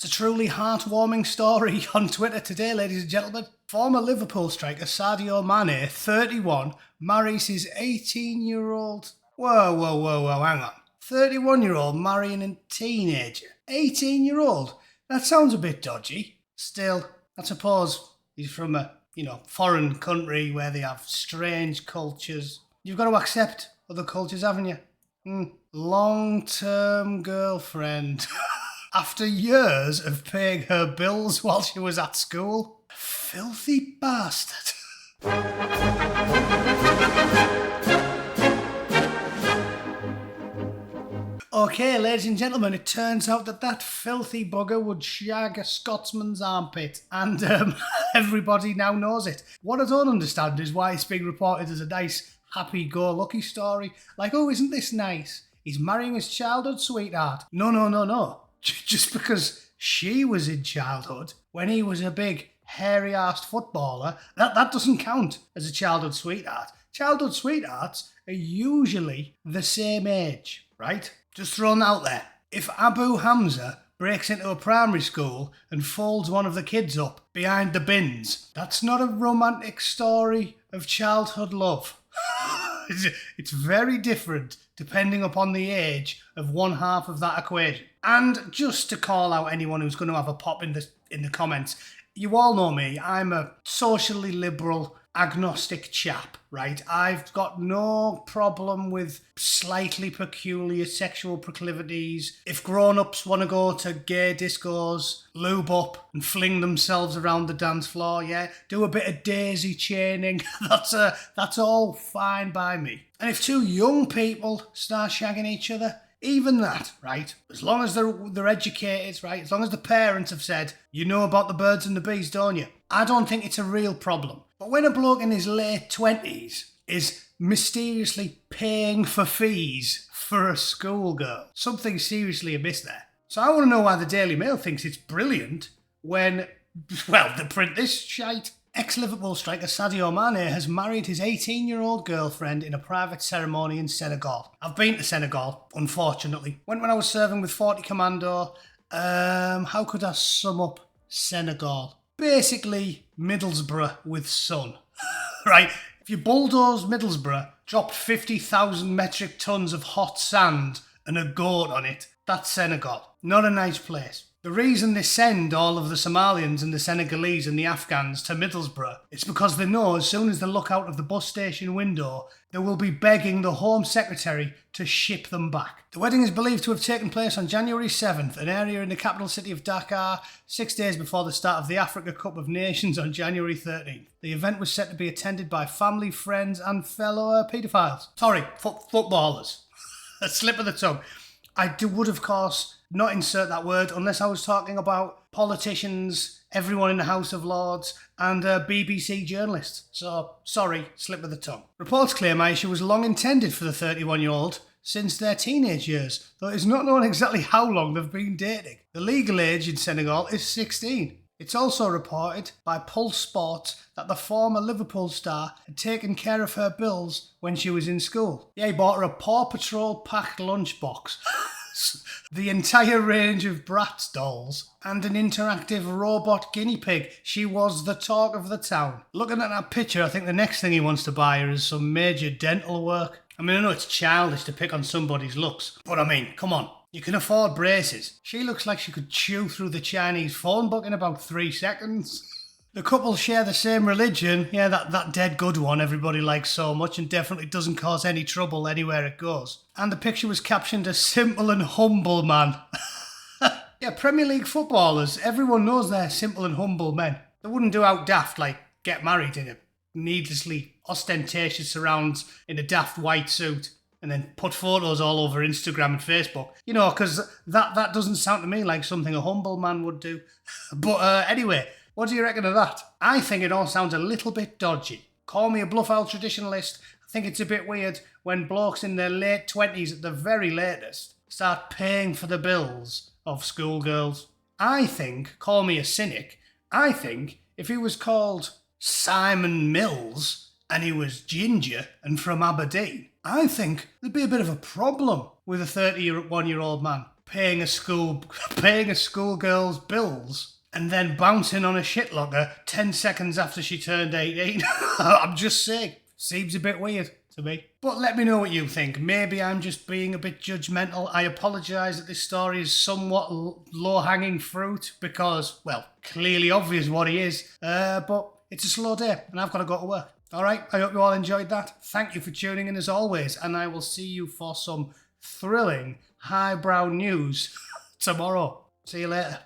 It's a truly heartwarming story on Twitter today, ladies and gentlemen. Former Liverpool striker Sadio Mane, 31, marries his 18-year-old... Whoa, hang on. 31-year-old marrying a teenager. 18-year-old? That sounds a bit dodgy. Still, I suppose he's from a, foreign country where they have strange cultures. You've got to accept other cultures, haven't you? Long-term girlfriend. After years of paying her bills while she was at school. Filthy bastard. Okay, ladies and gentlemen, it turns out that filthy bugger would shag a Scotsman's armpit, and everybody now knows it. What I don't understand is why it's being reported as a nice, happy-go-lucky story. Like, oh, isn't this nice? He's marrying his childhood sweetheart. No. Just because she was in childhood, when he was a big, hairy-arsed footballer, that doesn't count as a childhood sweetheart. Childhood sweethearts are usually the same age, right? Just thrown out there. If Abu Hamza breaks into a primary school and folds one of the kids up behind the bins, that's not a romantic story of childhood love. It's very different depending upon the age of one half of that equation. And just to call out anyone who's going to have a pop in the comments, you all know me, I'm a socially liberal, agnostic chap, right? I've got no problem with slightly peculiar sexual proclivities. If grown-ups want to go to gay discos, lube up and fling themselves around the dance floor, yeah, do a bit of daisy chaining, that's all fine by me. And if two young people start shagging each other, even that, right? As long as they're educated, right? As long as the parents have said, you know about the birds and the bees, don't you? I don't think it's a real problem. But when a bloke in his late 20s is mysteriously paying for fees for a schoolgirl, something's seriously amiss there. So I want to know why the Daily Mail thinks it's brilliant when, well, they print this shite. Ex-Liverpool striker Sadio Mane has married his 18-year-old girlfriend in a private ceremony in Senegal. I've been to Senegal, unfortunately. Went when I was serving with 40 Commando. How could I sum up Senegal? Basically, Middlesbrough with sun. Right? If you bulldoze Middlesbrough, drop 50,000 metric tons of hot sand and a goat on it, that's Senegal. Not a nice place. The reason they send all of the Somalians and the Senegalese and the Afghans to Middlesbrough is because they know as soon as they look out of the bus station window, they will be begging the Home Secretary to ship them back. The wedding is believed to have taken place on January 7th, an area in the capital city of Dakar, 6 days before the start of the Africa Cup of Nations on January 13th. The event was set to be attended by family, friends and fellow paedophiles. Sorry, footballers. A slip of the tongue. I would, of course, not insert that word unless I was talking about politicians, everyone in the House of Lords, and BBC journalists. So, sorry, slip of the tongue. Reports claim Aisha was long intended for the 31-year-old since their teenage years, though it is not known exactly how long they've been dating. The legal age in Senegal is 16. It's also reported by Pulse Sports that the former Liverpool star had taken care of her bills when she was in school. Yeah, he bought her a Paw Patrol packed lunchbox, the entire range of Bratz dolls, and an interactive robot guinea pig. She was the talk of the town. Looking at that picture, I think the next thing he wants to buy her is some major dental work. I mean, I know it's childish to pick on somebody's looks, but I mean, come on. You can afford braces. She looks like she could chew through the Chinese phone book in about 3 seconds. The couple share the same religion. Yeah, that dead good one everybody likes so much and definitely doesn't cause any trouble anywhere it goes. And the picture was captioned as simple and humble man. Yeah, Premier League footballers, everyone knows they're simple and humble men. They wouldn't do out daft like get married in a needlessly ostentatious surrounds in a daft white suit and then put photos all over Instagram and Facebook. You know, because that doesn't sound to me like something a humble man would do. But anyway, what do you reckon of that? I think it all sounds a little bit dodgy. Call me a bluff-out traditionalist. I think it's a bit weird when blokes in their late 20s at the very latest start paying for the bills of schoolgirls. I think, call me a cynic, I think if he was called Simon Mills and he was ginger and from Aberdeen, I think there'd be a bit of a problem with a 31-year-old man paying a schoolgirl's bills and then bouncing on a shit locker 10 seconds after she turned 18. I'm just saying, seems a bit weird to me. But let me know what you think. Maybe I'm just being a bit judgmental. I apologise that this story is somewhat low-hanging fruit because, well, clearly obvious what he is. But it's a slow day and I've got to go to work. All right, I hope you all enjoyed that. Thank you for tuning in as always, and I will see you for some thrilling highbrow news tomorrow. See you later.